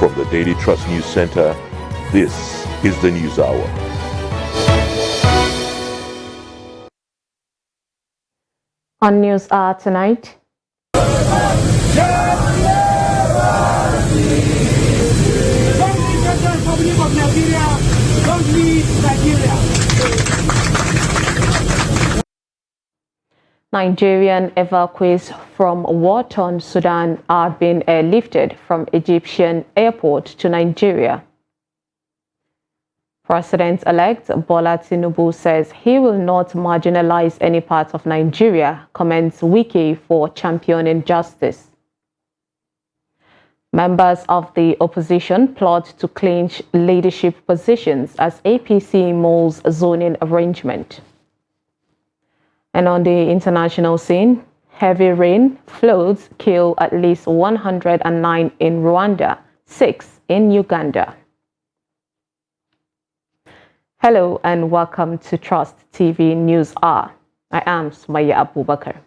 From the Daily Trust News Center, this is the News Hour. On News Hour tonight, Nigerian evacuees from war-torn Sudan are being airlifted from Egyptian airport to Nigeria. President-elect Bola Tinubu says he will not marginalize any part of Nigeria, comments Wike for championing justice. Members of the opposition plot to clinch leadership positions as APC molds zoning arrangement. And on the international scene, heavy rain, floods kill at least 109 in Rwanda, 6 in Uganda. Hello and welcome to Trust TV News Hour. I am Sumaya Abubakar.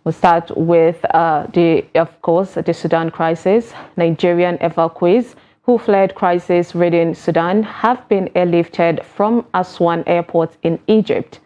We'll start with the Sudan crisis. Nigerian evacuees who fled crisis-ridden Sudan have been airlifted from Aswan Airport in Egypt.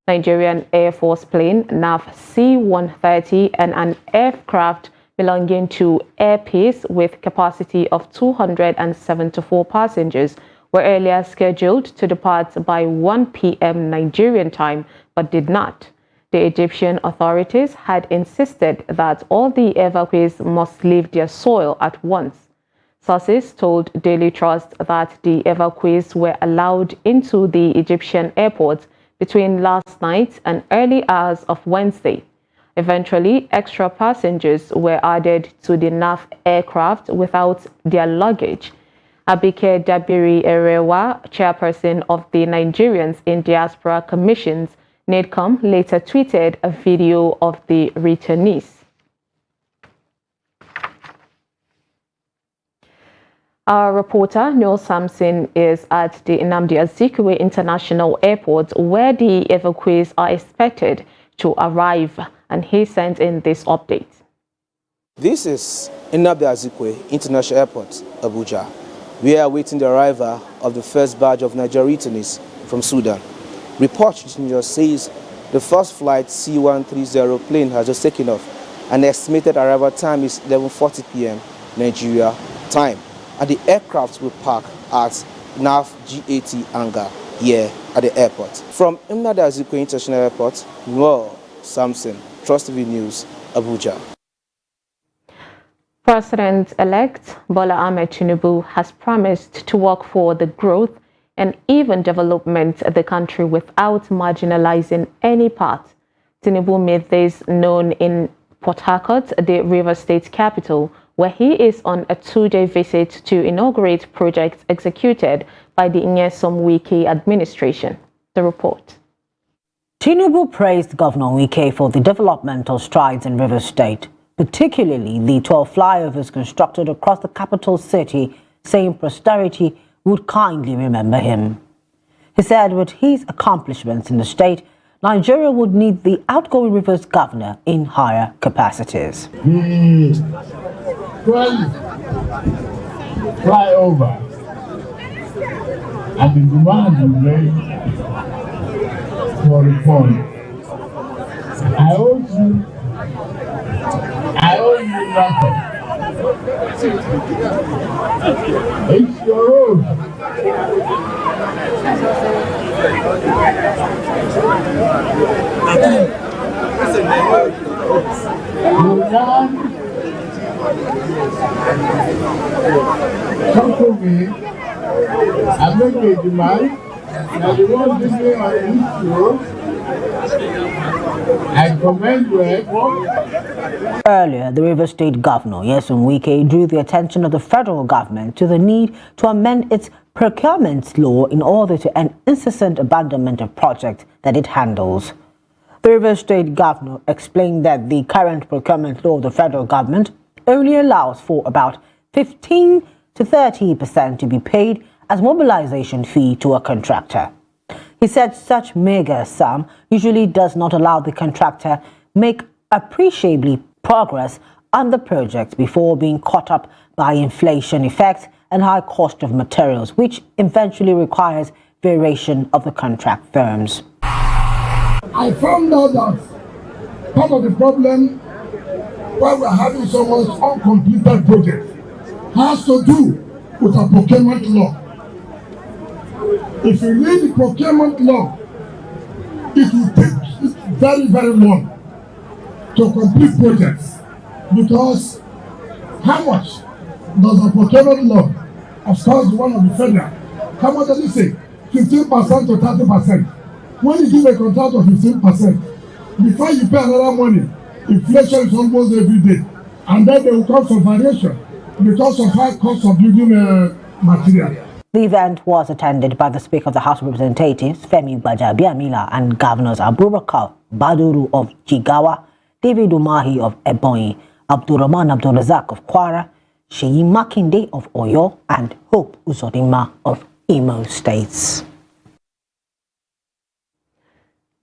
Nigerian Air Force plane NAF C-130 and an aircraft belonging to Air Peace with capacity of 274 passengers were earlier scheduled to depart by 1 p.m. Nigerian time, but did not. The Egyptian authorities had insisted that all the evacuees must leave their soil at once. Sources told Daily Trust that the evacuees were allowed into the Egyptian airport between last night and early hours of Wednesday. Eventually, extra passengers were added to the NAF aircraft without their luggage. Abike Dabiri Erewa, chairperson of the Nigerians in Diaspora Commissions, NIDCOM, later tweeted a video of the returnees. Our reporter, Noel Sampson, is at the Nnamdi Azikiwe International Airport, where the evacuees are expected to arrive, and he sent in this update. This is Nnamdi Azikiwe International Airport, Abuja. We are awaiting the arrival of the first batch of Nigerian returnees from Sudan. Report says the first flight C-130 plane has just taken off, and the estimated arrival time is 11:40 p.m. Nigeria time. And the aircraft will park at NAF GAT hangar here at the airport. From Nnamdi Azikiwe International Airport, Noel Sampson, Trust TV News, Abuja. President-elect Bola Ahmed Tinubu has promised to work for the growth and even development of the country without marginalizing any part. Tinubu made this known in Port Harcourt, the Rivers State capital, where he is on a 2-day visit to inaugurate projects executed by the Nyesom Wike administration. The report. Tinubu praised Governor Wike for the developmental strides in Rivers State, particularly the 12 flyovers constructed across the capital city, saying posterity would kindly remember him. He said with his accomplishments in the state, Nigeria would need the outgoing Rivers governor in higher capacities. The 12 flyover and the demand you made for reform. I owe you nothing. It's your road. You can come to me and make a demand that the one listening on this show, I commend your effort. Earlier, the Rivers State Governor, Nyesom Wike, drew the attention of the federal government to the need to amend its procurement law in order to end incessant abandonment of projects that it handles. The Rivers State Governor explained that the current procurement law of the federal government only allows for about 15 to 30% to be paid as mobilization fee to a contractor. He said such mega sum usually does not allow the contractor make appreciably progress on the project before being caught up by inflation effects and high cost of materials, which eventually requires variation of the contract terms. I found out that part of the problem why we're having so much uncompleted projects has to do with a procurement law. If you read the procurement law, it will take very, very long to complete projects, because how much does the procurement law, of course the one of the federal, how much does it say? 15% to 30%. When you give a contract of 15%, before you pay another money, inflation is almost every day, and then there will come some variation because of high cost of building material. The event was attended by the Speaker of the House of Representatives, Femi Gbajabiamila, and Governors Abubakar Baduru of Jigawa, David Umahi of Ebonyi, Abdurrahman Abdulrazak of Kwara, Sheyi Makinde of Oyo, and Hope Uzodinma of Imo States.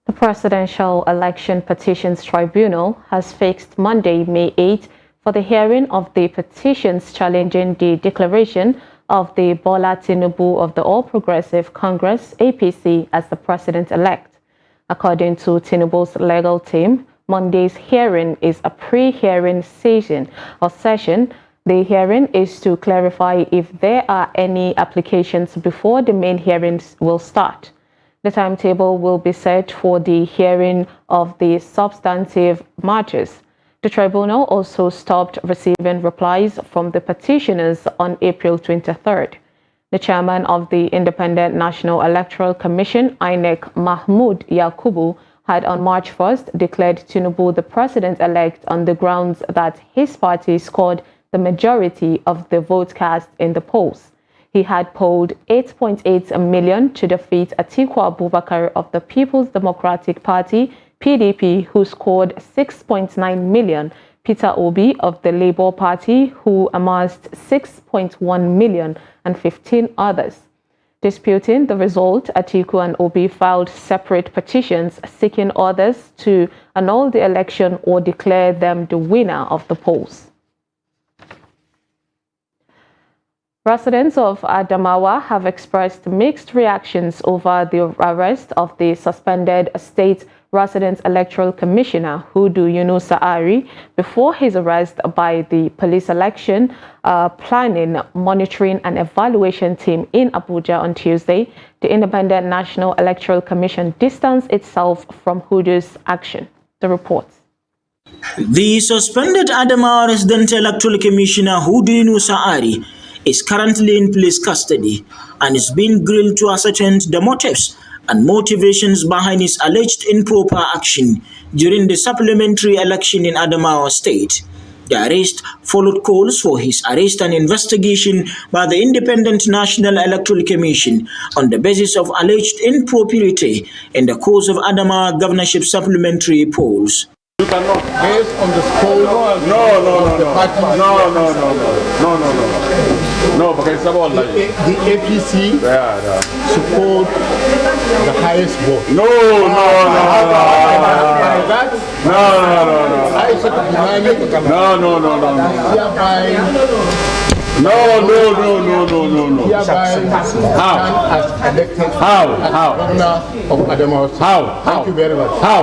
The Presidential Election Petitions Tribunal has fixed Monday, May 8, for the hearing of the petitions challenging the declaration of the Bola Tinubu of the All Progressive Congress, APC, as the president-elect. According to Tinubu's legal team, Monday's hearing is a pre-hearing session. The hearing is to clarify if there are any applications before the main hearings will start. The timetable will be set for the hearing of the substantive matters. The tribunal also stopped receiving replies from the petitioners on April 23rd. The chairman of the Independent National Electoral Commission, INEC, Mahmoud Yakubu, had on March 1st declared Tinubu the president-elect on the grounds that his party scored the majority of the vote cast in the polls. He had polled 8.8 million to defeat Atiku Abubakar of the People's Democratic Party, PDP, who scored 6.9 million, Peter Obi of the Labour Party, who amassed 6.1 million, and 15 others. Disputing the result, Atiku and Obi filed separate petitions seeking others to annul the election or declare them the winner of the polls. Residents of Adamawa have expressed mixed reactions over the arrest of the suspended State Resident Electoral Commissioner Hudu Yunusa Ari before his arrest by the Police Election Planning, Monitoring and Evaluation Team in Abuja on Tuesday. The Independent National Electoral Commission distanced itself from Hudu's action. The report. The suspended Adamawa Resident Electoral Commissioner Hudu Yunusa Ari is currently in police custody and is being grilled to ascertain the motives and motivations behind his alleged improper action during the supplementary election in Adamawa State. The arrest followed calls for his arrest and investigation by the Independent National Electoral Commission on the basis of alleged impropriety in the course of Adamawa governorship supplementary polls. You cannot, based on the score of the party. No, because it's about like the APC support the highest vote. No. I said No. How? Thank you very much. How?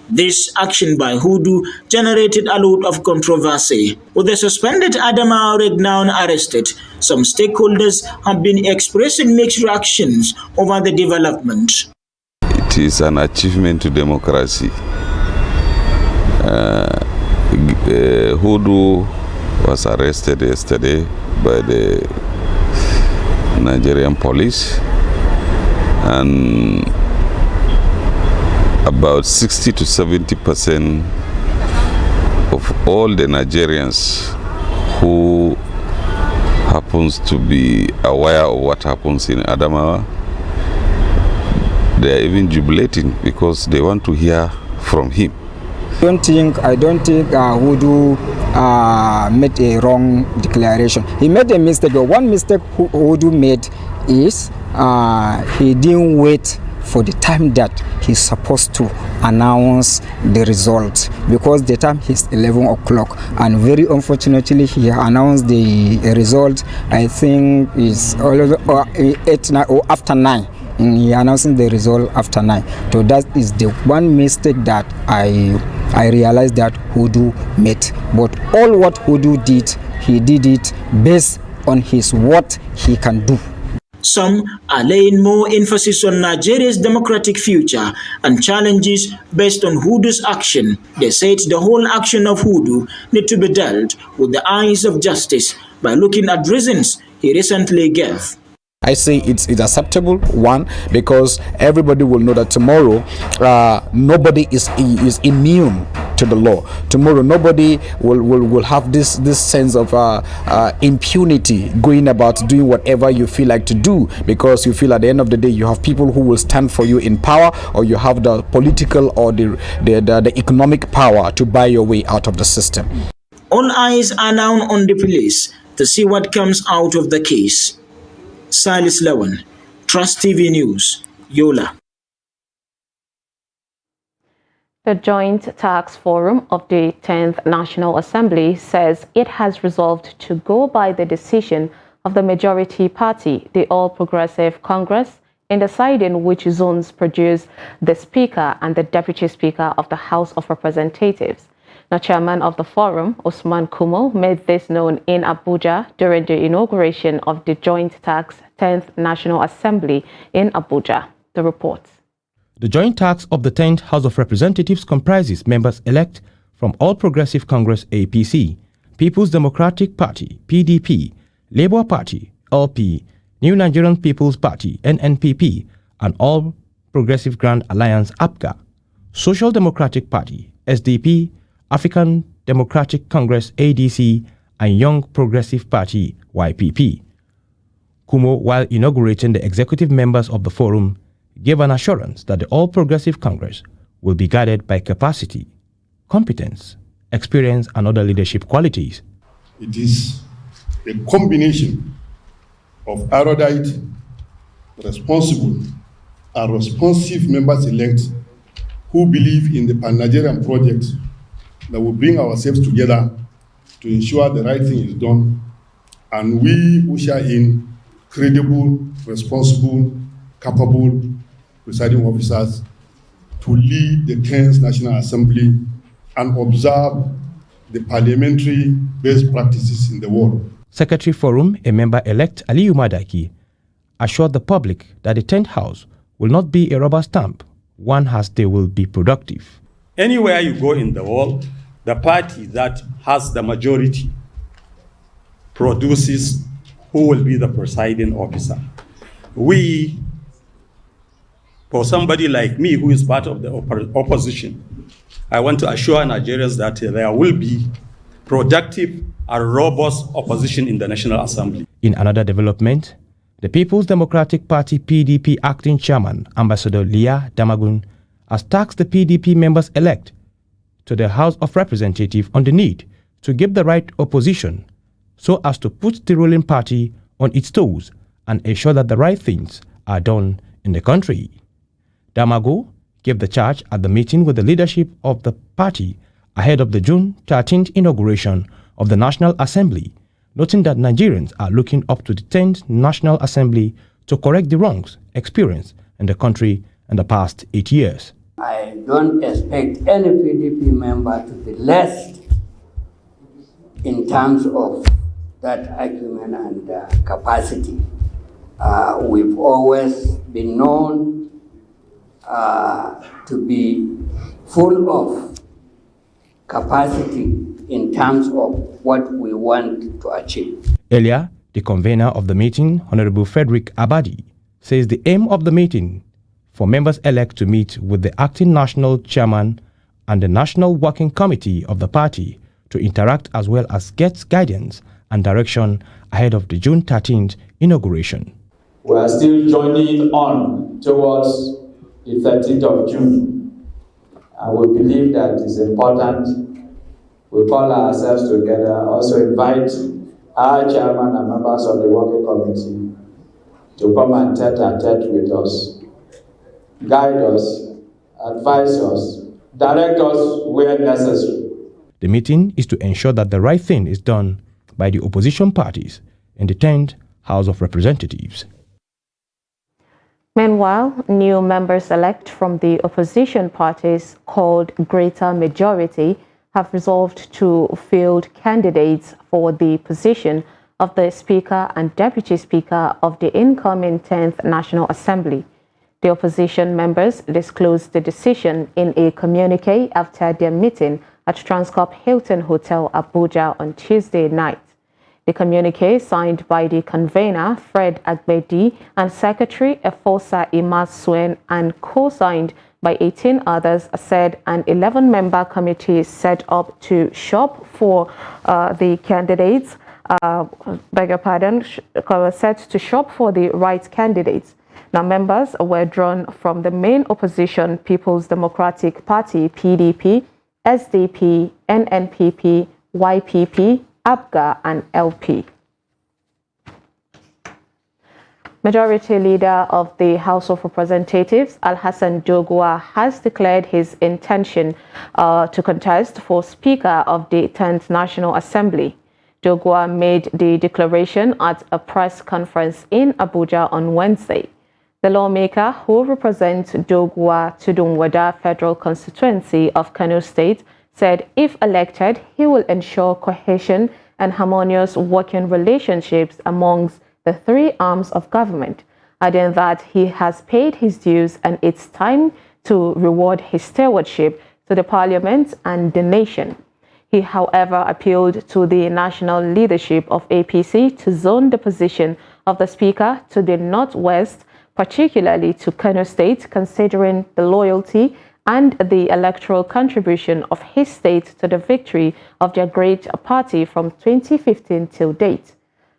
This action by Hudu generated a lot of controversy. With the suspended Adamawa Red now arrested, some stakeholders have been expressing mixed reactions over the development. It is an achievement to democracy. Hudu was arrested yesterday by the Nigerian police, and about 60 to 70% of all the Nigerians who happens to be aware of what happens in Adamawa, they are even jubilating because they want to hear from him. I don't think Hudu made a wrong declaration. He made a mistake. One mistake Hudu made is he didn't wait for the time that he's supposed to announce the result, because the time is 11 o'clock, and very unfortunately he announced the result, I think is after 9. He announcing the result after 9. So that is the one mistake that I realized that Hudu made. But all what Hudu did, he did it based on what he can do. Some are laying more emphasis on Nigeria's democratic future and challenges based on Hudu's action. They said the whole action of Hudu need to be dealt with the eyes of justice by looking at reasons he recently gave. I say it's acceptable, one, because everybody will know that tomorrow nobody is immune to the law. Tomorrow nobody will have this sense of impunity, going about doing whatever you feel like to do, because you feel at the end of the day you have people who will stand for you in power, or you have the political or the economic power to buy your way out of the system. All eyes are now on the police to see what comes out of the case. Silas Lewan, Trust TV News, Yola. The Joint Tax Forum of the 10th National Assembly says it has resolved to go by the decision of the majority party, the All Progressive Congress, in deciding which zones produce the Speaker and the Deputy Speaker of the House of Representatives. The chairman of the forum, Usman Kumo, made this known in Abuja during the inauguration of the Joint Tax 10th National Assembly in Abuja. The report. The Joint Tax of the 10th House of Representatives comprises members-elect from All Progressive Congress APC, People's Democratic Party PDP, Labour Party LP, New Nigerian People's Party NNPP, and All Progressive Grand Alliance APGA, Social Democratic Party SDP, African Democratic Congress ADC, and Young Progressive Party YPP. Kumo, while inaugurating the executive members of the forum, gave an assurance that the All Progressive Congress will be guided by capacity, competence, experience, and other leadership qualities. It is a combination of erudite, responsible, and responsive members-elect who believe in the Pan-Nigerian project that will bring ourselves together to ensure the right thing is done, and we usher in credible, responsible, capable presiding officers to lead the 10th National Assembly and observe the parliamentary best practices in the world. Secretary Forum, a member-elect Aliyu Madaki, assured the public that the 10th House will not be a rubber stamp, one as they will be productive. Anywhere you go in the world, the party that has the majority produces who will be the presiding officer. We, for somebody like me who is part of the opposition, I want to assure Nigerians that there will be productive and robust opposition in the National Assembly. In another development, the People's Democratic Party PDP acting chairman, Ambassador Leah Damagun, has tasked the PDP members-elect to the House of Representatives on the need to give the right opposition so as to put the ruling party on its toes and ensure that the right things are done in the country. Damago gave the charge at the meeting with the leadership of the party ahead of the June 13th inauguration of the National Assembly, noting that Nigerians are looking up to the 10th National Assembly to correct the wrongs experienced in the country in the past 8 years. I don't expect any PDP member to be less in terms of that acumen and capacity. We've always been known to be full of capacity in terms of what we want to achieve. Earlier, the convener of the meeting, Honorable Frederick Abadi, says the aim of the meeting for members-elect to meet with the acting national chairman and the national working committee of the party to interact as well as get guidance and direction ahead of the June 13th inauguration. We are still journeying on towards the 13th of June, and we believe that it's important we call ourselves together, also invite our chairman and members of the working committee to come and tete-a-tete with us guide us, advise us, direct us where necessary. The meeting is to ensure that the right thing is done by the opposition parties in the 10th House of Representatives. Meanwhile, new members-elect from the opposition parties called Greater Majority have resolved to field candidates for the position of the Speaker and Deputy Speaker of the incoming 10th National Assembly. The opposition members disclosed the decision in a communique after their meeting at Transcorp Hilton Hotel, Abuja on Tuesday night. The communique, signed by the convener, Fred Agbedi, and Secretary Efosa Imasuen, and co-signed by 18 others, said an 11-member committee is set up to shop for the candidates, set to shop for the right candidates. Now, members were drawn from the main opposition People's Democratic Party, PDP, SDP, NNPP, YPP, APGA, and LP. Majority Leader of the House of Representatives, Alhassan Doguwa, has declared his intention to contest for Speaker of the 10th National Assembly. Doguwa made the declaration at a press conference in Abuja on Wednesday. The lawmaker, who represents Doguwa Tudunwada Federal Constituency of Kano State, said if elected, he will ensure cohesion and harmonious working relationships amongst the three arms of government, adding that he has paid his dues and it's time to reward his stewardship to the parliament and the nation. He, however, appealed to the national leadership of APC to zone the position of the Speaker to the Northwest, particularly to Kano State, considering the loyalty and the electoral contribution of his state to the victory of their great party from 2015 till date.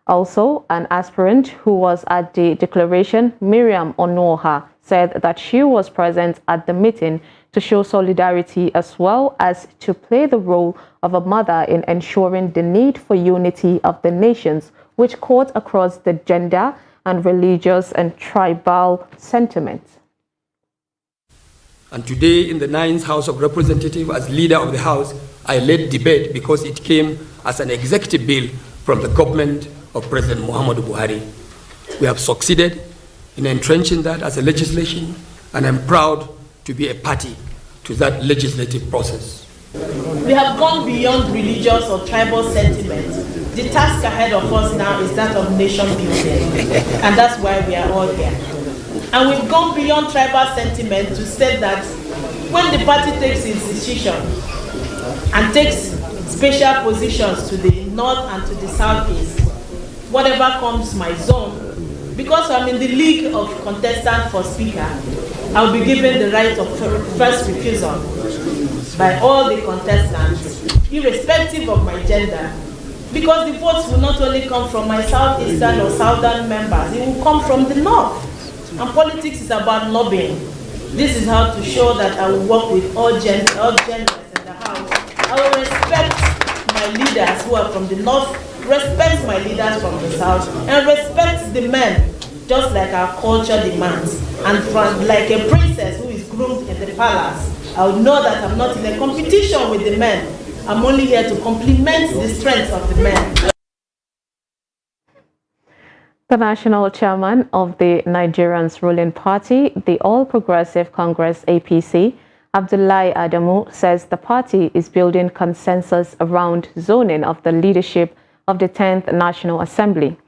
Also, an aspirant who was at the declaration, Miriam Onoha, said that she was present at the meeting to show solidarity as well as to play the role of a mother in ensuring the need for unity of the nations, which cut across the gender and religious and tribal sentiments. And today in the 9th House of Representatives, as leader of the House, I led debate because it came as an executive bill from the government of President Muhammadu Buhari. We have succeeded in entrenching that as a legislation, and I'm proud to be a party to that legislative process. We have gone beyond religious or tribal sentiment. The task ahead of us now is that of nation building, and that's why we are all here. And we've gone beyond tribal sentiment to say that when the party takes its decision and takes special positions to the north and to the southeast, whatever comes my zone, because I'm in the league of contestants for speaker, I'll be given the right of first refusal by all the contestants, irrespective of my gender, because the votes will not only come from my southeastern or southern members, it will come from the north. And politics is about lobbying. This is how to show that I will work with all genders in the House. I will respect my leaders who are from the north, respect my leaders from the south, and respect the men, just like our culture demands. And from, like a princess who is groomed in the palace, I will know that I'm not in a competition with the men. I'm only here to complement the strength of the men. The national chairman of the Nigerian's ruling party, the All Progressive Congress APC, Abdullahi Adamu, says the party is building consensus around zoning of the leadership of the 10th National Assembly.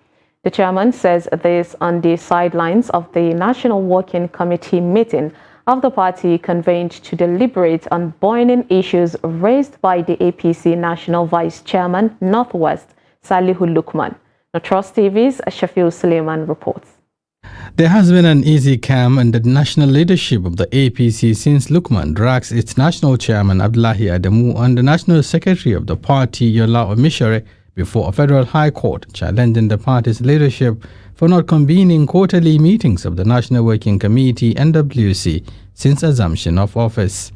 The chairman says this on the sidelines of the National Working Committee meeting of the party convened to deliberate on burning issues raised by the APC National Vice Chairman Northwest, Salihu Lukman. Now, Trust TV's Shafil Suleiman reports. There has been an easy calm in the national leadership of the APC since Lukman drags its national chairman Abdullahi Adamu and the national secretary of the party Yola Omishere before a federal high court, challenging the party's leadership for not convening quarterly meetings of the National Working Committee NWC since assumption of office.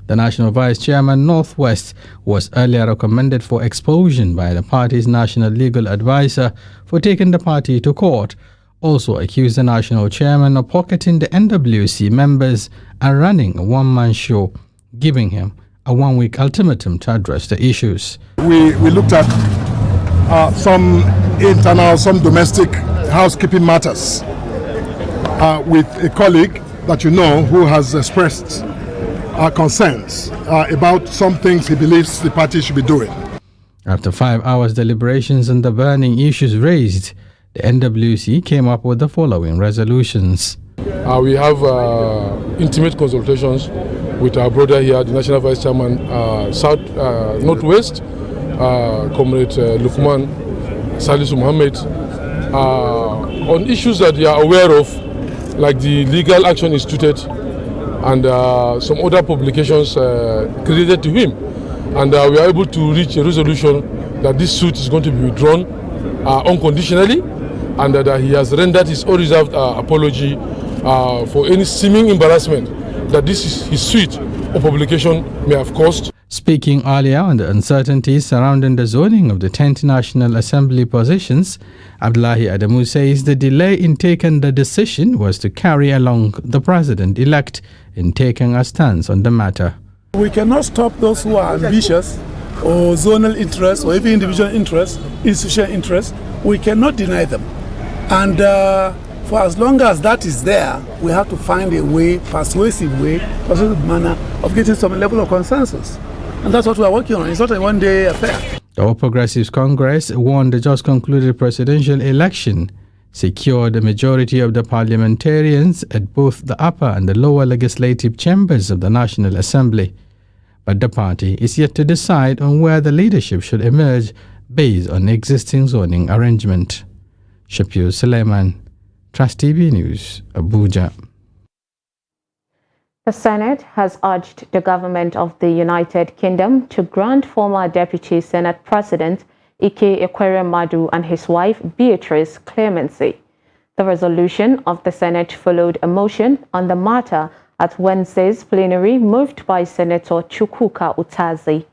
The National Vice Chairman Northwest was earlier recommended for expulsion by the party's national legal advisor for taking the party to court also accused the national chairman of pocketing the NWC members and running a one-man show, giving him a one-week ultimatum to address the issues. We looked at some internal, some domestic housekeeping matters with a colleague that you know who has expressed concerns about some things he believes the party should be doing. After 5 hours deliberations on the burning issues raised, the NWC came up with the following resolutions. We have intimate consultations with our brother here, the National Vice Chairman, Northwest, Comrade Lukman Salisu Mohammed, on issues that they are aware of, like the Legal Action Institute and some other publications credited to him. And we are able to reach a resolution that this suit is going to be withdrawn unconditionally, and that he has rendered his unreserved apology for any seeming embarrassment that his suit or publication may have caused. Speaking earlier on the uncertainties surrounding the zoning of the 10th National Assembly positions, Abdullahi Adamu says the delay in taking the decision was to carry along the president-elect in taking a stance on the matter. We cannot stop those who are ambitious or zonal interests or even individual interests, institutional interests. We cannot deny them. And for as long as that is there, we have to find a way, persuasive manner of getting some level of consensus. And that's what we are working on. It's not a one-day affair. The All Progressives Congress won the just concluded presidential election, secured a majority of the parliamentarians at both the upper and the lower legislative chambers of the National Assembly. But the party is yet to decide on where the leadership should emerge based on existing zoning arrangement. Shapir Suleiman, Trust TV News, Abuja. The Senate has urged the government of the United Kingdom to grant former Deputy Senate President Ike Ekweremadu and his wife Beatrice clemency. The resolution of the Senate followed a motion on the matter at Wednesday's plenary moved by Senator Chukwuka Utazi.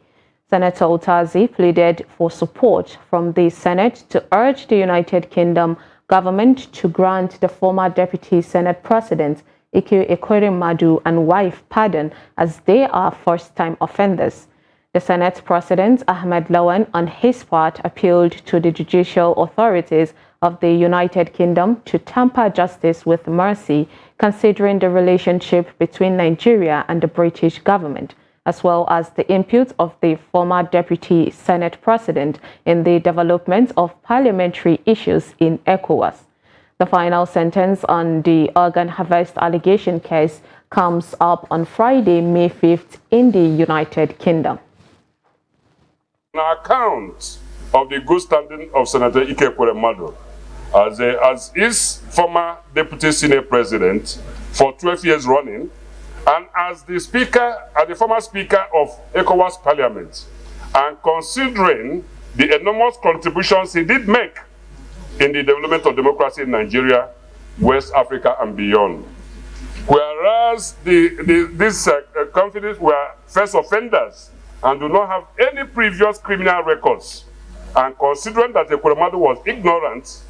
Senator Utazi pleaded for support from the Senate to urge the United Kingdom government to grant the former Deputy Senate President Ike Ekweremadu and wife pardon as they are first-time offenders. The Senate President Ahmed Lawan on his part appealed to the judicial authorities of the United Kingdom to temper justice with mercy, considering the relationship between Nigeria and the British government, as well as the input of the former Deputy Senate President in the development of parliamentary issues in ECOWAS. The final sentence on the organ harvest allegation case comes up on Friday, May 5th in the United Kingdom. On account of the good standing of Senator Ike Ekweremadu as his former Deputy Senate President for 12 years running, and as the former Speaker of ECOWAS Parliament, and considering the enormous contributions he did make in the development of democracy in Nigeria, West Africa, and beyond. Whereas these candidates were first offenders and do not have any previous criminal records, and considering that Ekweremadu was ignorant,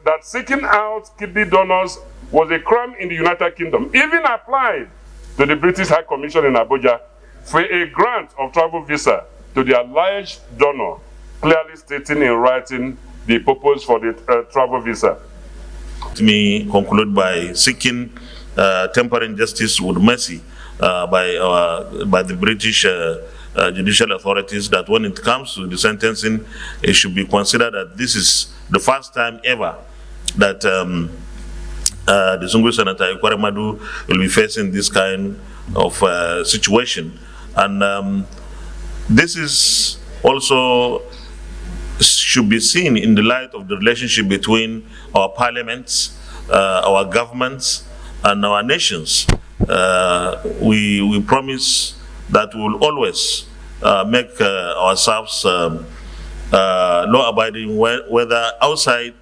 that seeking out kidney donors was a crime in the United Kingdom, even applied to the British High Commission in Abuja for a grant of travel visa to the alleged donor, clearly stating in writing the purpose for the travel visa. Let me conclude by seeking tempering justice with mercy by the British judicial authorities, that when it comes to the sentencing, it should be considered that this is the first time ever that the Zungu Senator Ekweremadu will be facing this kind of situation. And this is also should be seen in the light of the relationship between our parliaments, our governments, and our nations. We promise that we will always make ourselves law-abiding, whether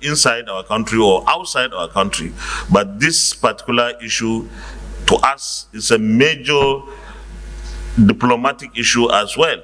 inside our country or outside our country. But this particular issue, to us, is a major diplomatic issue as well.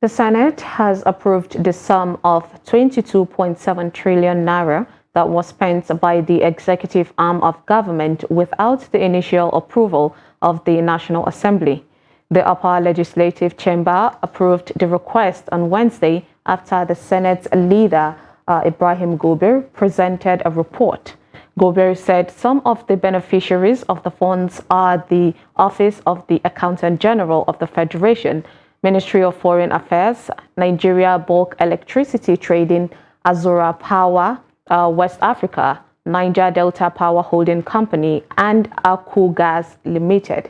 The Senate has approved the sum of 22.7 trillion naira that was spent by the executive arm of government without the initial approval of the National Assembly. The upper legislative chamber approved the request on Wednesday after the Senate's leader, Ibrahim Gobir, presented a report. Gobir said some of the beneficiaries of the funds are the Office of the Accountant General of the Federation, Ministry of Foreign Affairs, Nigeria Bulk Electricity Trading, Azura Power, West Africa, Niger Delta Power Holding Company, and Aku Gas Limited.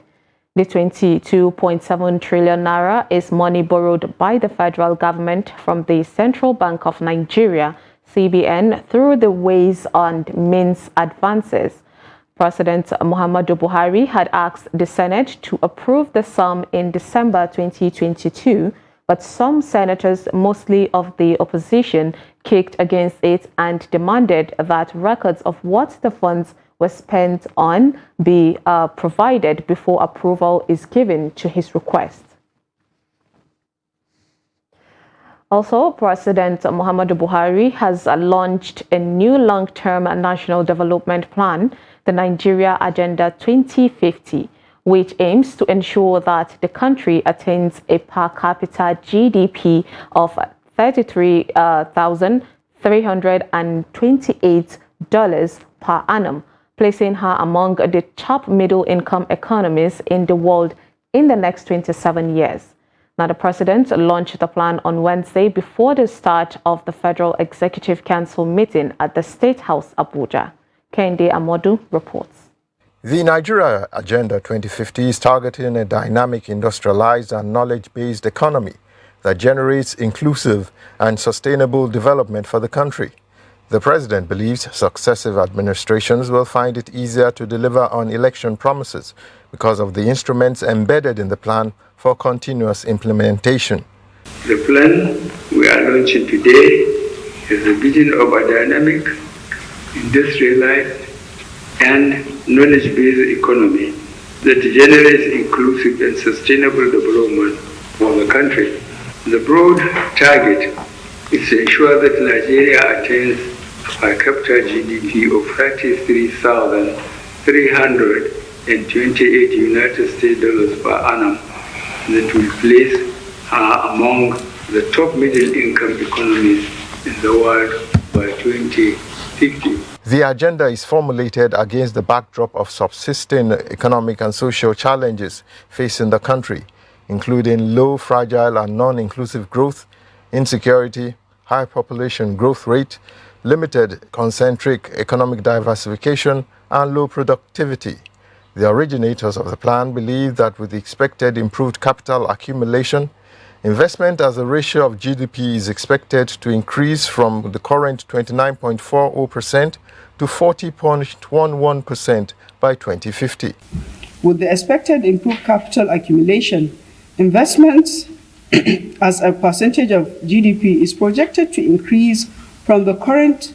The 22.7 trillion naira is money borrowed by the federal government from the Central Bank of Nigeria, CBN, through the Ways and Means advances. President Muhammadu Buhari had asked the Senate to approve the sum in December 2022, but some senators, mostly of the opposition, kicked against it and demanded that records of what the funds were spent on be provided before approval is given to his request. Also, President Muhammadu Buhari has launched a new long-term national development plan, the Nigeria Agenda 2050, which aims to ensure that the country attains a per capita GDP of $33,328 per annum, placing her among the top middle-income economies in the world in the next 27 years. Now, the president launched the plan on Wednesday before the start of the Federal Executive Council meeting at the State House, Abuja. Kende Amodu reports. The Nigeria Agenda 2050 is targeting a dynamic, industrialized and knowledge-based economy that generates inclusive and sustainable development for the country. The president believes successive administrations will find it easier to deliver on election promises because of the instruments embedded in the plan for continuous implementation. The plan we are launching today is the vision of a dynamic, industrialized, and knowledge-based economy that generates inclusive and sustainable development for the country. The broad target is to ensure that Nigeria attains a per capita GDP of $33,328 United States dollars per annum that will place her among the top middle-income economies in the world by 2050. The agenda is formulated against the backdrop of subsisting economic and social challenges facing the country, including low, fragile, and non-inclusive growth, insecurity, high population growth rate, limited concentric economic diversification, and low productivity. The originators of the plan believe that with the expected improved capital accumulation, investment as a ratio of GDP is expected to increase from the current 29.40% to 40.11% by 2050. With the expected improved capital accumulation, investments as a percentage of GDP is projected to increase from the current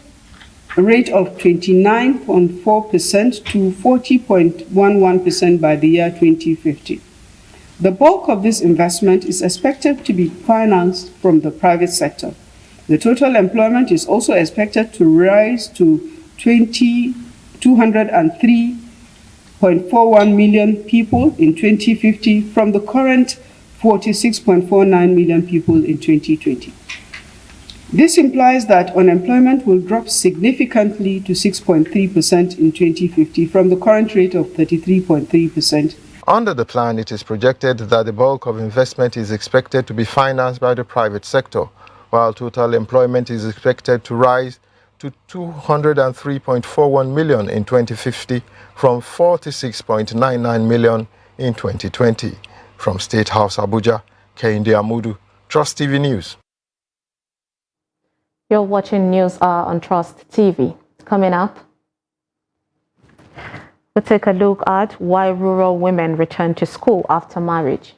rate of 29.4% to 40.11% by the year 2050. The bulk of this investment is expected to be financed from the private sector. The total employment is also expected to rise to 203.41 million people in 2050 from the current 46.49 million people in 2020. This implies that unemployment will drop significantly to 6.3% in 2050 from the current rate of 33.3%. Under the plan, it is projected that the bulk of investment is expected to be financed by the private sector, while total employment is expected to rise to 203.41 million in 2050 from 46.99 million in 2020. From State House, Abuja, Kende Amudu, Trust TV News. You're watching News Hour on Trust TV. Coming up, we'll take a look at why rural women return to school after marriage.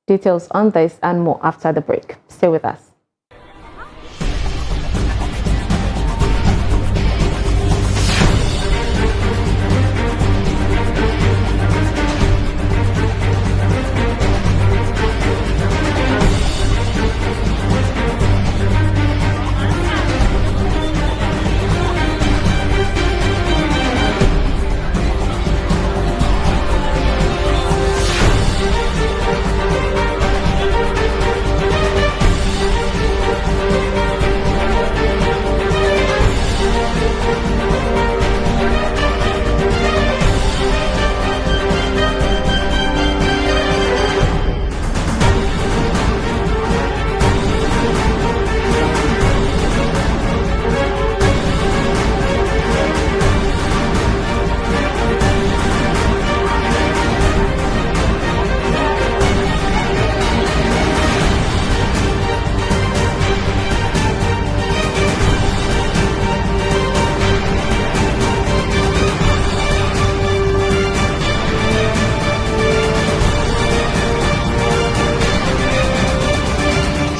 Details on this and more after the break. Stay with us.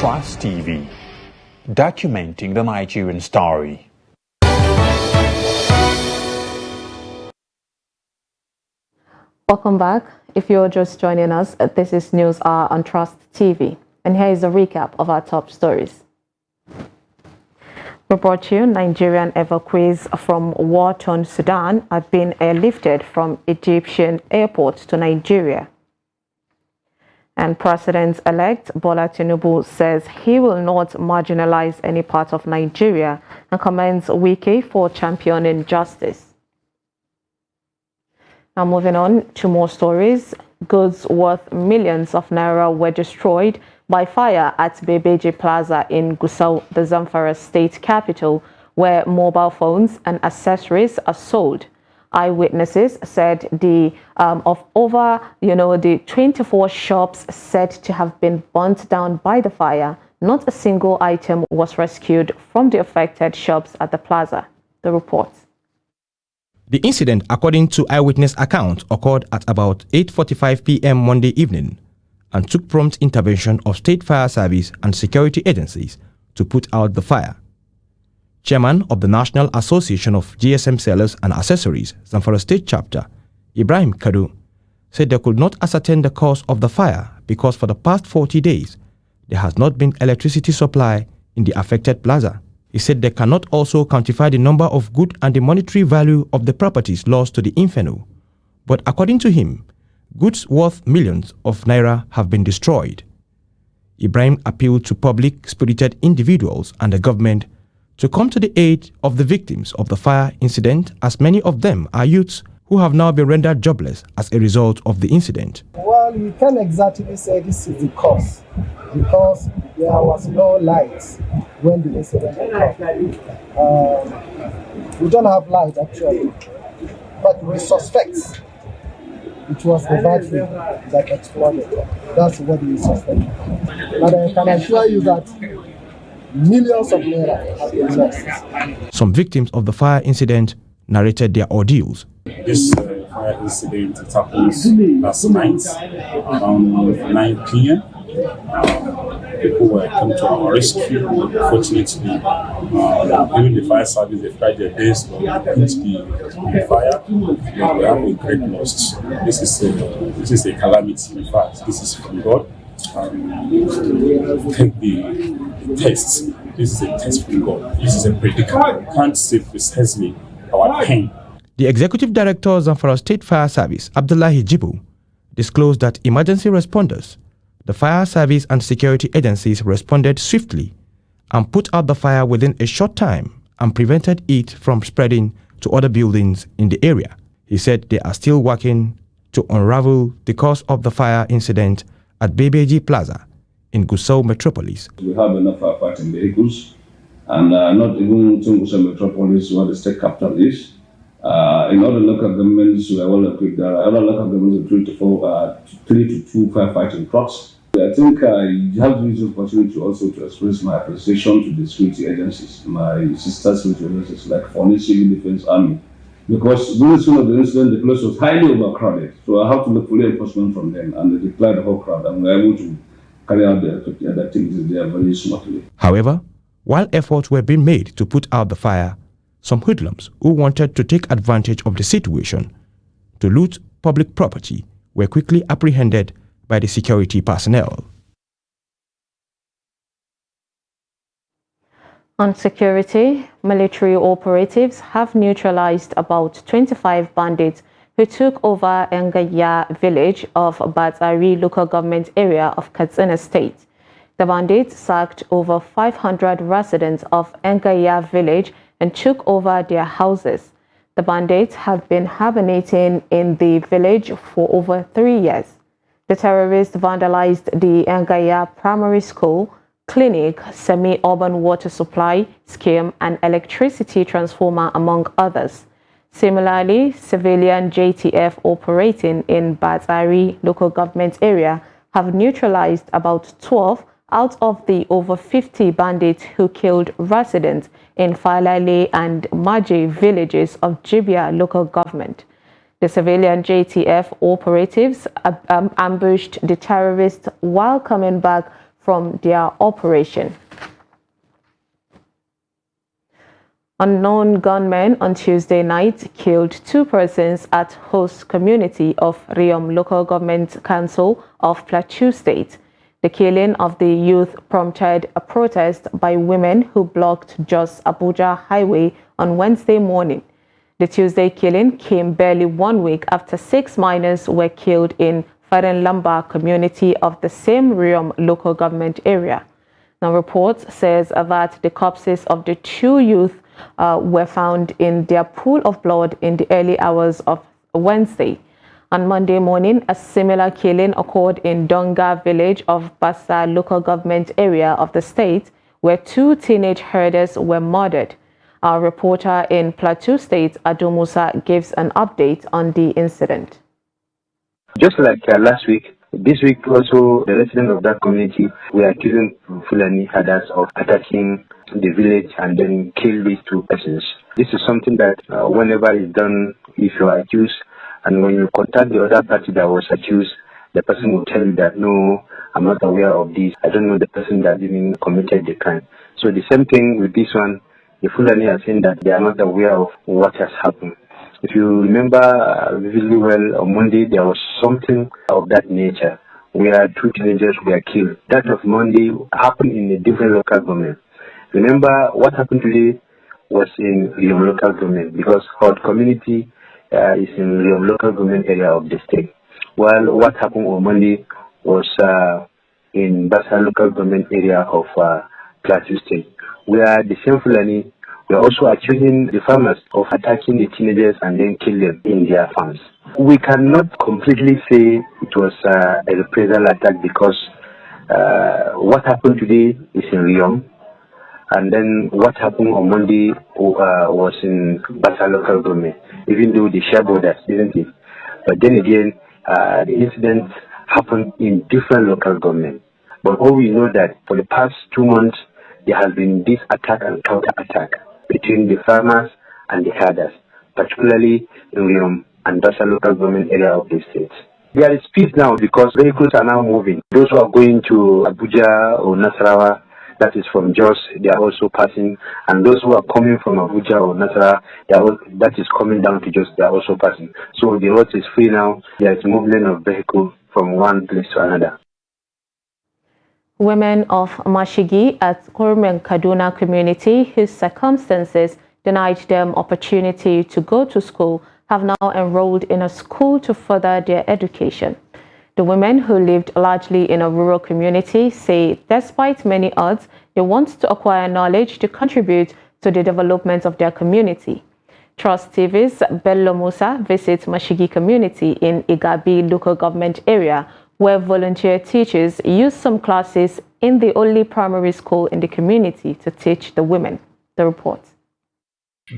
Trust TV, documenting the Nigerian story. Welcome back. If you're just joining us, this is News Hour on Trust TV. And here is a recap of our top stories. We brought you Nigerian evacuees from war-torn Sudan have been airlifted from Egyptian airport to Nigeria. And President-elect Bola Tinubu says he will not marginalize any part of Nigeria and commends Wike for championing justice. Now moving on to more stories. Goods worth millions of naira were destroyed by fire at Bebeji Plaza in Gusau, the Zamfara state capital, where mobile phones and accessories are sold. Eyewitnesses said of over the 24 shops said to have been burnt down by the fire, not a single item was rescued from the affected shops at the plaza. The report. The incident, according to eyewitness account, occurred at about 8:45 p.m. Monday evening and took prompt intervention of State Fire Service and security agencies to put out the fire. Chairman of the National Association of GSM Sellers and Accessories, Zamfara State Chapter, Ibrahim Kadu, said they could not ascertain the cause of the fire because for the past 40 days, there has not been electricity supply in the affected plaza. He said they cannot also quantify the number of goods and the monetary value of the properties lost to the inferno. But according to him, goods worth millions of naira have been destroyed. Ibrahim appealed to public-spirited individuals and the government to come to the aid of the victims of the fire incident, as many of them are youths who have now been rendered jobless as a result of the incident. Well, you can't exactly say this is the cause because there was no light when the incident occurred. We don't have light actually, but we suspect it was the battery that exploded. That's what we suspect. But I can assure you that millions of naira have been lost. Some victims of the fire incident narrated their ordeals. This fire incident happened last night around 9 p.m. People were coming to our rescue. Fortunately, even the fire service, they tried their best to quench the fire. But we have a great loss. This is a calamity. In fact, this is from God. Take the test. This is a test from God. This is a predicament. We can't say precisely our pain. The Executive Director of Zamfara State Fire Service, Abdullahi Jibu, disclosed that emergency responders, the fire service and security agencies responded swiftly and put out the fire within a short time and prevented it from spreading to other buildings in the area. He said they are still working to unravel the cause of the fire incident at Bebeji Plaza in Gusau Metropolis. We have enough firefighting vehicles, and not even to Gusau Metropolis, where the state capital is. In other local governments, we are well equipped. There are other local governments with 3 to 2 firefighting trucks. I think I have this opportunity also to express my appreciation to the security agencies, my sister security agencies like Foreign Civil Defense Army, because during some of the incident, the place was highly overcrowded. So I have to look for enforcement from them, and they deployed the whole crowd, and we were able to carry out the activities there very smoothly. However, while efforts were being made to put out the fire, some hoodlums who wanted to take advantage of the situation to loot public property were quickly apprehended by the security personnel. On security, military operatives have neutralized about 25 bandits who took over Engaya village of Batari local government area of Katsina State. The bandits sacked over 500 residents of Engaya village and took over their houses. The bandits have been hibernating in the village for over 3 years. The terrorists vandalized the Engaya Primary School, clinic, semi-urban water supply scheme, and electricity transformer, among others. Similarly, civilian JTF operating in Batari local government area have neutralized about 12 out of the over 50 bandits who killed residents in Falale and Maji villages of Jibia local government. The civilian JTF operatives ambushed the terrorists while coming back from their operation. Unknown gunmen on Tuesday night killed 2 persons at host community of Riom Local Government Council of Plateau State. The killing of the youth prompted a protest by women who blocked Jos Abuja Highway on Wednesday morning. The Tuesday killing came barely 1 week after 6 minors were killed in Farenlamba community of the same Riom local government area. Now, reports says that the corpses of the 2 youth were found in their pool of blood in the early hours of Wednesday. On Monday morning, a similar killing occurred in Donga village of Bassa local government area of the state, where 2 teenage herders were murdered. Our reporter in Plateau State, Adu Musa, gives an update on the incident. Just like last week, this week also the residents of that community were accusing Fulani herders of attacking the village and then kill these 2 persons. This is something that whenever it's done, if you are accused, and when you contact the other party that was accused, the person will tell you that, no, I'm not aware of this. I don't know the person that even committed the crime. So the same thing with this one, the Fulani are saying that they are not aware of what has happened. If you remember vividly well, on Monday there was something of that nature where 2 teenagers were killed. That of Monday happened in a different local government. Remember what happened today was in Riom local government, because Hod community is in Riom local government area of the state. While what happened on Monday was in Bassa local government area of Plateau State, where the same Fulani were also accusing the farmers of attacking the teenagers and then kill them in their farms. We cannot completely say it was a reprisal attack, because what happened today is in Riom, and then what happened on Monday was in Bassa local government, even though they share borders, isn't it? But then again, the incident happened in different local governments. But all we know that for the past 2 months, there has been this attack and counter-attack between the farmers and the herders, particularly in Riom and Bassa local government area of the state. There is peace now because vehicles are now moving. Those who are going to Abuja or Nasarawa, that is from Jos, they are also passing. And those who are coming from Abuja or Nasarawa, that is coming down to Jos, they are also passing. So the road is free now. There is movement of vehicles from one place to another. Women of Mashigi at Kurmen Kaduna community, whose circumstances denied them opportunity to go to school, have now enrolled in a school to further their education. The women, who lived largely in a rural community, say despite many odds, they want to acquire knowledge to contribute to the development of their community. Trust TV's Bello Musa visits Mashigi community in Igabi local government area, where volunteer teachers use some classes in the only primary school in the community to teach the women. The report.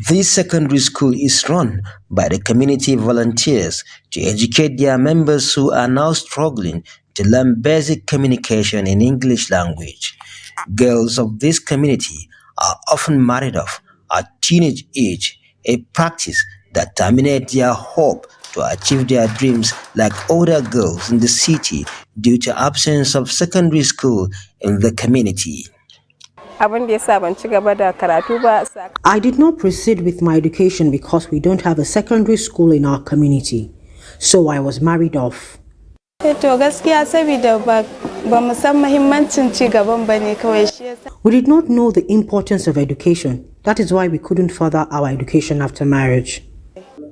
This secondary school is run by the community volunteers to educate their members who are now struggling to learn basic communication in English language. Girls of this community are often married off at teenage age, a practice that terminates their hope to achieve their dreams like other girls in the city due to absence of secondary school in the community. I did not proceed with my education because we don't have a secondary school in our community, so I was married off. We did not know the importance of education. That is why we couldn't further our education after marriage.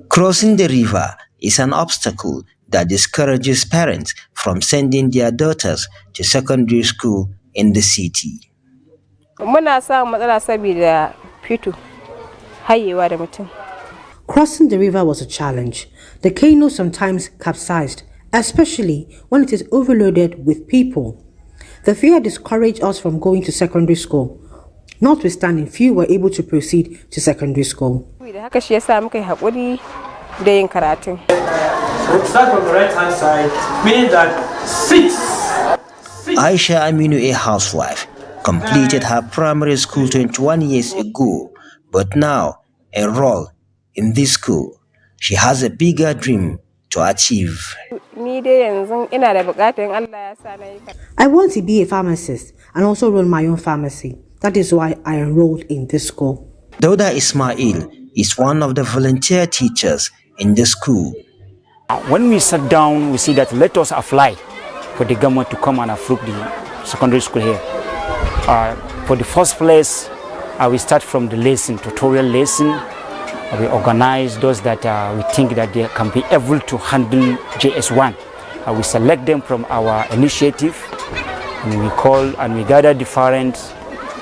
Crossing the river is an obstacle that discourages parents from sending their daughters to secondary school in the city. Crossing the river was a challenge. The canoe sometimes capsized, especially when it is overloaded with people. The fear discouraged us from going to secondary school. Notwithstanding, few were able to proceed to secondary school. We'll start from the right-hand side, meaning that 6. Aisha Aminu, a housewife, completed her primary school 21 years ago, but now enrolled in this school. She has a bigger dream to achieve. I want to be a pharmacist and also run my own pharmacy. That is why I enrolled in this school. Dauda Ismail is one of the volunteer teachers in the school. When we sat down, we see that let us apply for the government to come and approve the secondary school here. For the first place, we start from the lesson, tutorial lesson. We organize those that we think that they can be able to handle JS1. We select them from our initiative, and we call and we gather different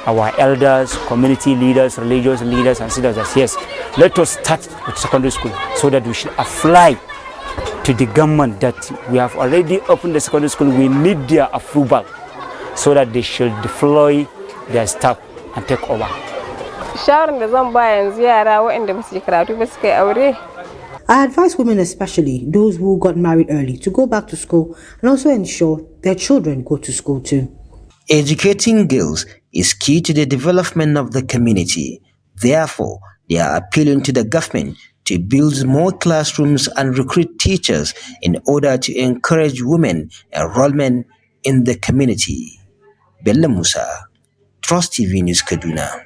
our elders, community leaders, religious leaders, and citizens. Yes, let us start with secondary school so that we should apply to the government that we have already opened the secondary school. We need their approval so that they should deploy their staff and take over. I advise women, especially those who got married early, to go back to school and also ensure their children go to school too. Educating girls is key to the development of the community. Therefore, they are appealing to the government to build more classrooms and recruit teachers in order to encourage women enrollment in the community. Bella Musa, Trust TV News, Kaduna.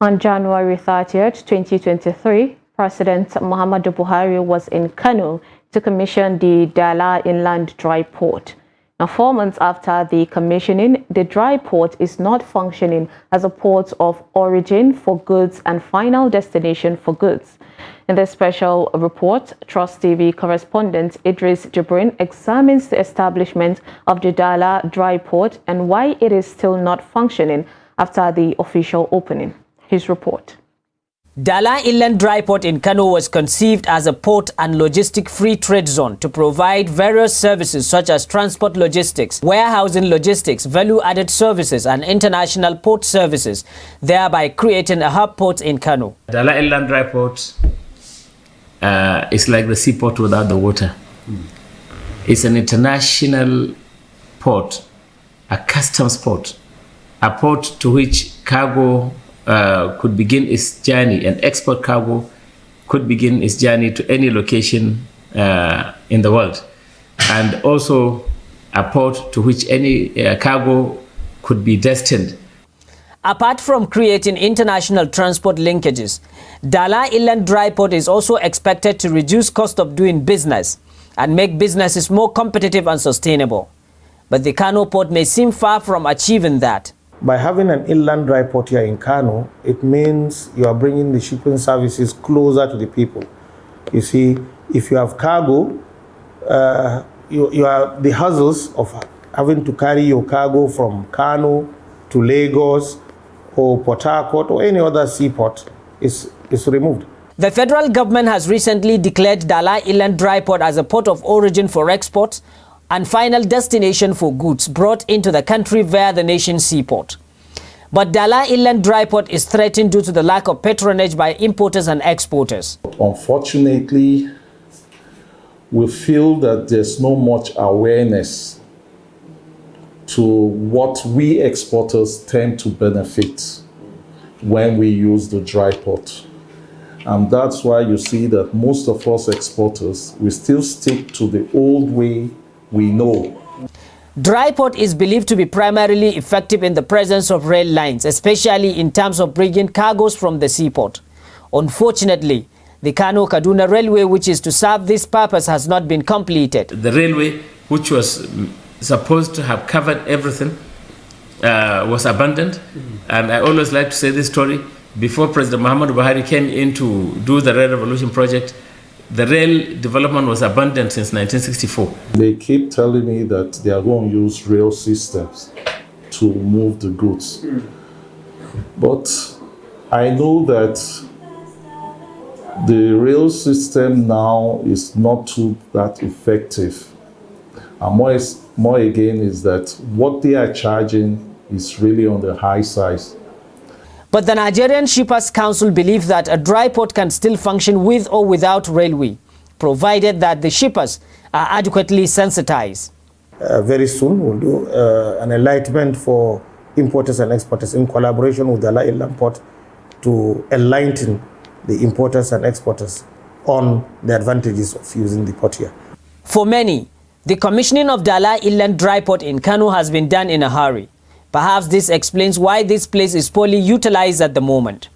On January 30th, 2023, President Muhammadu Buhari was in Kano to commission the Dala Inland Dry Port. Now, 4 months after the commissioning, the dry port is not functioning as a port of origin for goods and final destination for goods. In this special report, Trust TV correspondent Idris Jibrin examines the establishment of the Dala Dry Port and why it is still not functioning after the official opening. His report. Dala Inland Dry Port in Kano was conceived as a port and logistic free trade zone to provide various services such as transport logistics, warehousing logistics, value-added services and international port services, thereby creating a hub port in Kano. Dala Inland Dry Port is like the seaport without the water. It's an international port, a customs port, a port to which cargo could begin its journey, and export cargo could begin its journey to any location in the world, and also a port to which any cargo could be destined. Apart from creating international transport linkages, Dala Inland Dry Port is also expected to reduce cost of doing business and make businesses more competitive and sustainable. But the Kano port may seem far from achieving that. By having an inland dry port here in Kano, it means you are bringing the shipping services closer to the people. You see, if you have cargo, you are the hassles of having to carry your cargo from Kano to Lagos or Port Harcourt or any other seaport is removed. The federal government has recently declared Dala Inland Dry Port as a port of origin for exports and final destination for goods brought into the country via the nation's seaport. But Dala Inland Dry Port is threatened due to the lack of patronage by importers and exporters. Unfortunately, we feel that there's not much awareness to what we exporters tend to benefit when we use the dry port. And that's why you see that most of us exporters, we still stick to the old way we know. Dry port is believed to be primarily effective in the presence of rail lines, especially in terms of bringing cargoes from the seaport. Unfortunately, the Kano-Kaduna Railway, which is to serve this purpose, has not been completed. The railway, which was supposed to have covered everything, was abandoned. And I always like to say this story. Before President Muhammadu Buhari came in to do the Rail Revolution project, the rail development was abandoned since 1964. They keep telling me that they are going to use rail systems to move the goods. But I know that the rail system now is not too that effective. And more again is that what they are charging is really on the high side. But the Nigerian Shippers Council believes that a dry port can still function with or without railway, provided that the shippers are adequately sensitized. Very soon we'll do an enlightenment for importers and exporters in collaboration with the Dala Inland Port to enlighten the importers and exporters on the advantages of using the port here. For many, the commissioning of Dala Inland Dry Port in Kano has been done in a hurry. Perhaps this explains why this place is poorly utilized at the moment.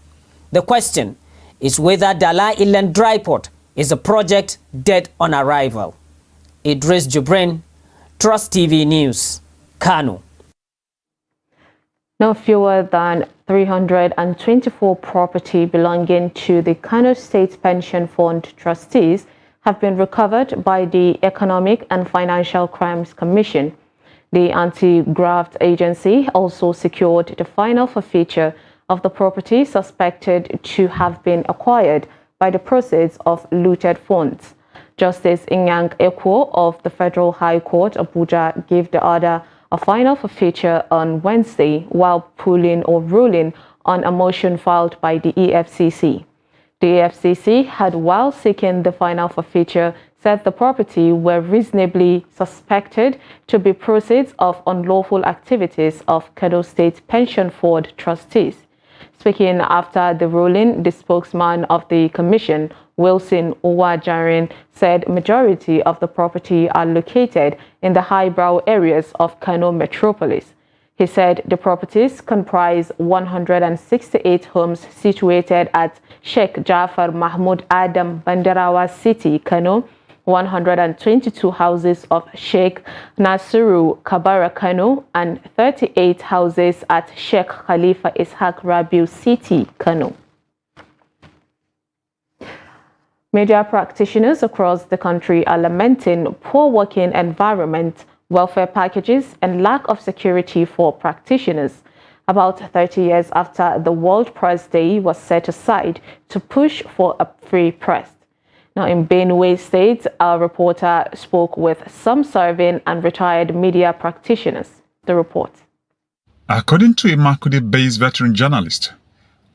The question is whether Dala Inland Dry Port is a project dead on arrival. Idris Jubrin, Trust TV News, Kano. No fewer than 324 property belonging to the Kano State Pension Fund trustees have been recovered by the Economic and Financial Crimes Commission. The anti-graft agency also secured the final forfeiture of the property suspected to have been acquired by the proceeds of looted funds. Justice Inyang Ekwo of the Federal High Court, Abuja, gave the order a final forfeiture on Wednesday while ruling on a motion filed by the EFCC. The EFCC had, while seeking the final forfeiture, said the property were reasonably suspected to be proceeds of unlawful activities of Kano State Pension Fund trustees. Speaking after the ruling, the spokesman of the commission, Wilson Uwajarin, said majority of the property are located in the highbrow areas of Kano metropolis. He said the properties comprise 168 homes situated at Sheikh Jafar Mahmoud Adam Bandarawa City, Kano, 122 houses of Sheikh Nasiru Kabara Kano, and 38 houses at Sheikh Khalifa Ishaq Rabiu City, Kano. Media practitioners across the country are lamenting poor working environment, welfare packages, and lack of security for practitioners. About 30 years after the World Press Day was set aside to push for a free press. Now, in Benue State, our reporter spoke with some serving and retired media practitioners. The report. According to a Makurdi-based veteran journalist,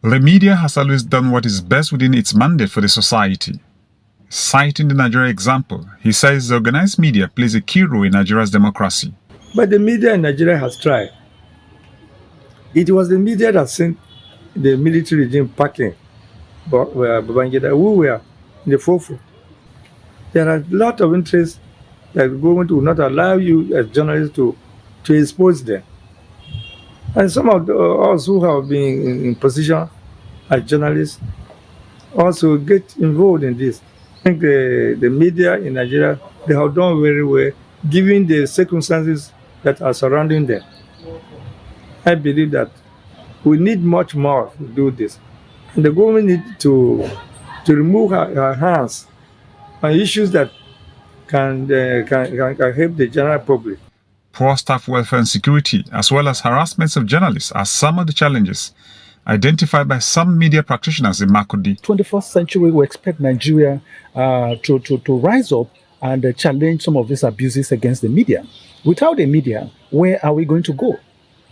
the media has always done what is best within its mandate for the society. Citing the Nigeria example, he says the organized media plays a key role in Nigeria's democracy. But the media in Nigeria has tried. It was the media that sent the military regime packing Babangida, who were in the forefront. There are a lot of interests that the government will not allow you as journalists to expose them. And some of us who have been in position as journalists also get involved in this. I think the media in Nigeria, they have done very well, given the circumstances that are surrounding them. I believe that we need much more to do this. And the government needs to remove her hands on issues that can help the general public. Poor staff welfare and security, as well as harassments of journalists, are some of the challenges identified by some media practitioners in Makurdi. 21st century, we expect Nigeria to rise up and challenge some of these abuses against the media. Without the media, where are we going to go?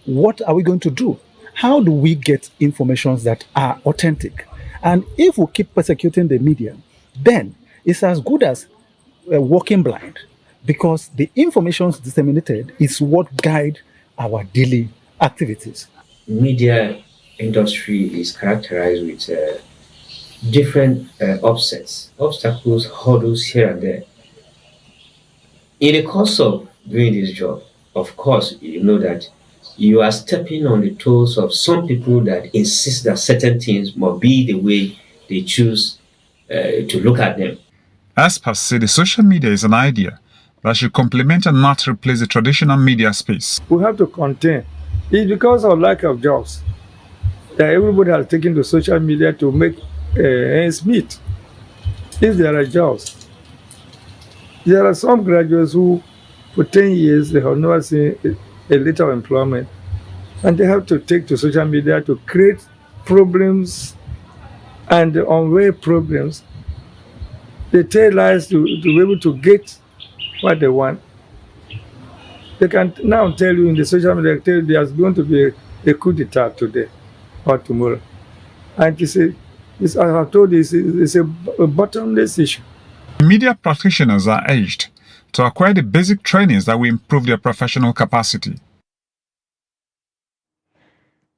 What are we going to do? How do we get information that are authentic? And if we keep persecuting the media, then it's as good as walking blind, because the information disseminated is what guide our daily activities. Media industry is characterized with different obstacles, hurdles here and there. In the course of doing this job, of course, you know that you are stepping on the toes of some people that insist that certain things must be the way they choose to look at them. Experts say the social media is an idea that should complement and not replace the traditional media space. We have to contain. It's because of lack of jobs that everybody has taken to social media to make ends meet. If there are jobs, there are some graduates who, for 10 years, they have never seen a little employment, and they have to take to social media to create problems and unaware problems. They tell lies to be able to get what they want. They can now tell you in the social media, tell you there's going to be a coup d'etat today or tomorrow. And as I have told you, it's a bottomless issue. Media practitioners are urged to acquire the basic trainings that will improve their professional capacity.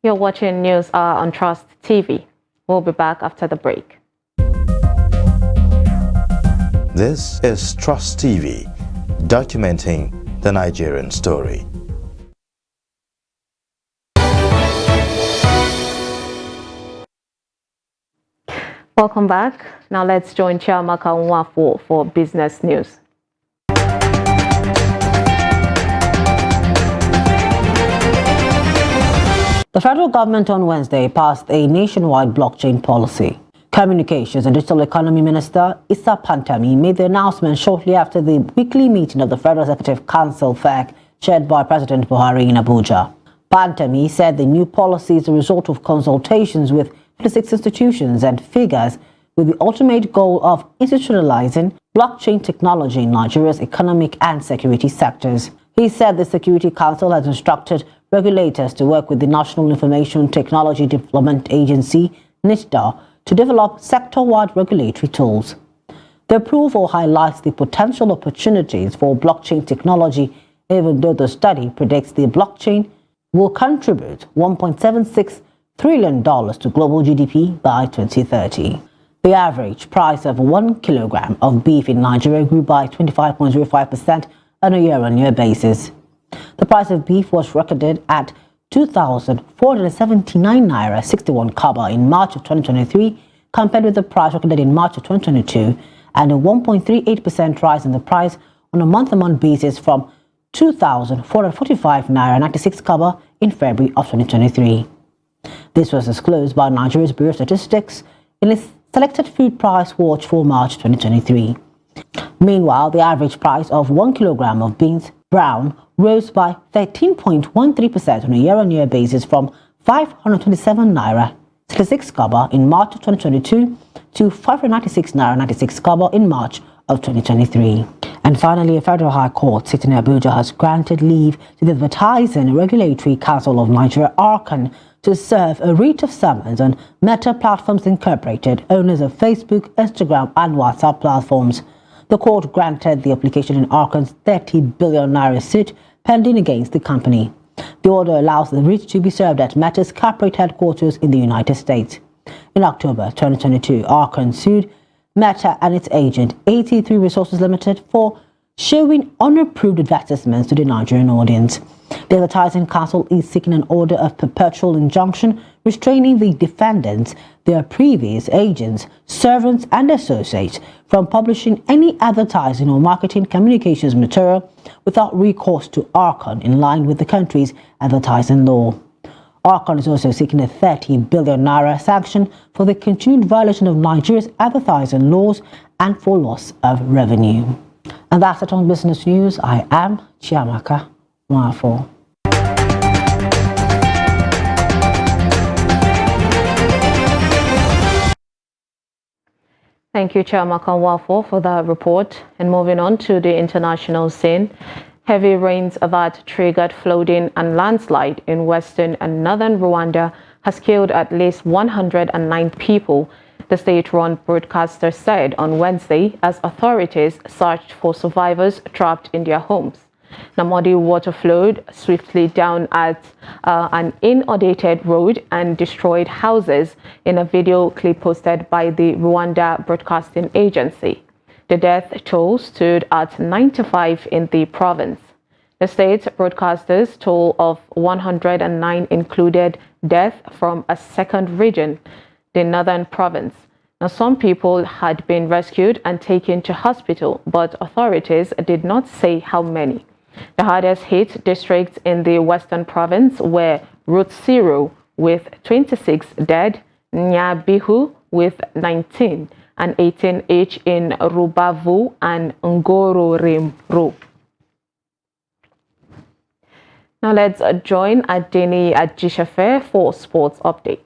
You're watching News Hour on Trust TV. We'll be back after the break. This is Trust TV, documenting the Nigerian story. Welcome back. Now let's join Chiamaka Nwafo for business news. The federal government on Wednesday passed a nationwide blockchain policy. Communications and Digital Economy Minister Issa Pantami made the announcement shortly after the weekly meeting of the Federal Executive Council FEC chaired by President Buhari in Abuja. Pantami said the new policy is a result of consultations with 56 institutions and figures with the ultimate goal of institutionalizing blockchain technology in Nigeria's economic and security sectors. He said the Security Council has instructed regulators to work with the National Information Technology Development Agency, NITDA, to develop sector-wide regulatory tools. The approval highlights the potential opportunities for blockchain technology, even though the study predicts the blockchain will contribute $1.76 trillion to global GDP by 2030. The average price of 1 kilogram of beef in Nigeria grew by 25.05% on a year-on-year basis. The price of beef was recorded at 2,479 naira 61 kobo in March of 2023, compared with the price recorded in March of 2022, and a 1.38% rise in the price on a month-on-month basis from 2,445 naira 96 kobo in February of 2023. This was disclosed by Nigeria's Bureau of Statistics in its Selected Food Price Watch for March 2023. Meanwhile, the average price of 1 kilogram of beans brown rose by 13.13% on a year-on-year basis from 527 naira 66 kobo in March of 2022 to 596 naira 96 kobo in March of 2023. And finally, a federal high court sitting in Abuja has granted leave to the Advertising Regulatory Council of Nigeria, ARCAN, to serve a writ of summons on Meta Platforms Incorporated, owners of Facebook, Instagram, and WhatsApp platforms. The court granted the application in ARCAN's 30 billion naira suit pending against the company. The order allows the writ to be served at Meta's corporate headquarters in the United States. In October 2022, ARCAN sued Meta and its agent, 83 Resources Limited, for showing unapproved advertisements to the Nigerian audience. The Advertising Council is seeking an order of perpetual injunction restraining the defendants, their previous agents, servants, and associates from publishing any advertising or marketing communications material without recourse to ARCAN in line with the country's advertising law. ARCAN is also seeking a 30 billion naira sanction for the continued violation of Nigeria's advertising laws and for loss of revenue. And that's it on Business News. I am Chiamaka Nwafo. Thank you, Chiamaka Nwafo, for that report. And moving on to the international scene, heavy rains that triggered flooding and landslide in western and northern Rwanda has killed at least 109 people, the state-run broadcaster said on Wednesday as authorities searched for survivors trapped in their homes. Namodi water flowed swiftly down at an inundated road and destroyed houses in a video clip posted by the Rwanda Broadcasting Agency. The death toll stood at 95 in the province. The state broadcaster's toll of 109 included death from a second region, the northern province. Now, some people had been rescued and taken to hospital, but authorities did not say how many. The hardest hit districts in the western province were Rutsiro with 26 dead, Nyabihu with 19, and 18 each in Rubavu and Ngororemro. Now let's join Adeni Ajishafe for sports update.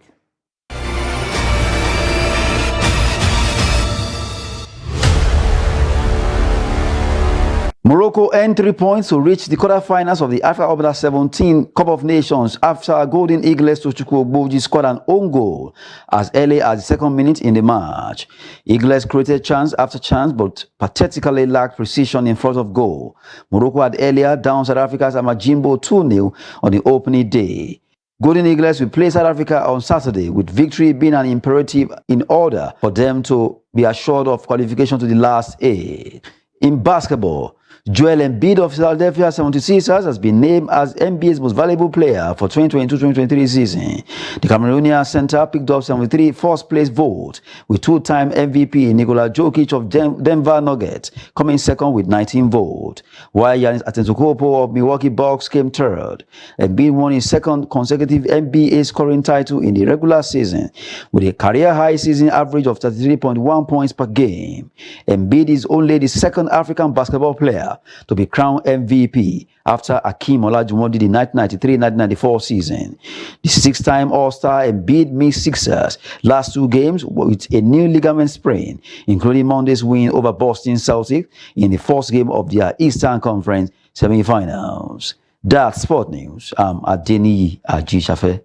Morocco earned 3 points to reach the quarterfinals of the Africa Under 17 Cup of Nations after Golden Eagles Tochukwu Ogbuji scored an own goal as early as the second minute in the match. Eagles created chance after chance but pathetically lacked precision in front of goal. Morocco had earlier down South Africa's Amajimbo 2-0 on the opening day. Golden Eagles will play South Africa on Saturday, with victory being an imperative in order for them to be assured of qualification to the last 8. In basketball, Joel Embiid of Philadelphia 76ers has been named as NBA's most valuable player for 2022-2023 season. The Cameroonian center picked up 73 first-place votes, with two-time MVP Nikola Jokic of Denver Nuggets coming second with 19 votes, while Giannis Antetokounmpo of Milwaukee Bucks came third. Embiid won his second consecutive NBA scoring title in the regular season, with a career-high season average of 33.1 points per game. Embiid is only the second African basketball player to be crowned MVP after Hakeem Olajuwon did the 1993-1994 season. The six-time All-Star Embiid missed Sixers last 2 games with a new ligament sprain, including Monday's win over Boston Celtics in the first game of their Eastern Conference semifinals. That's Sport News. I'm Adeniyi Ajisafe.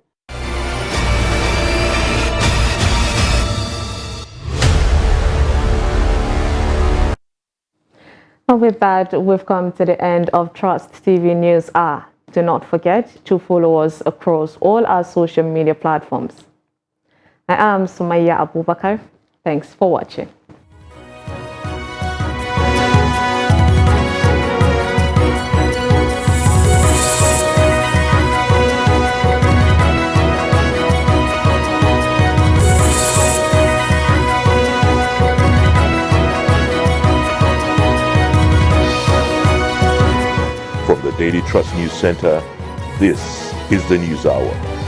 And with that, we've come to the end of Trust TV News Hour. Do not forget to follow us across all our social media platforms. I am Sumaya Abubakar. Thanks for watching. From the Daily Trust News Center, this is the News Hour.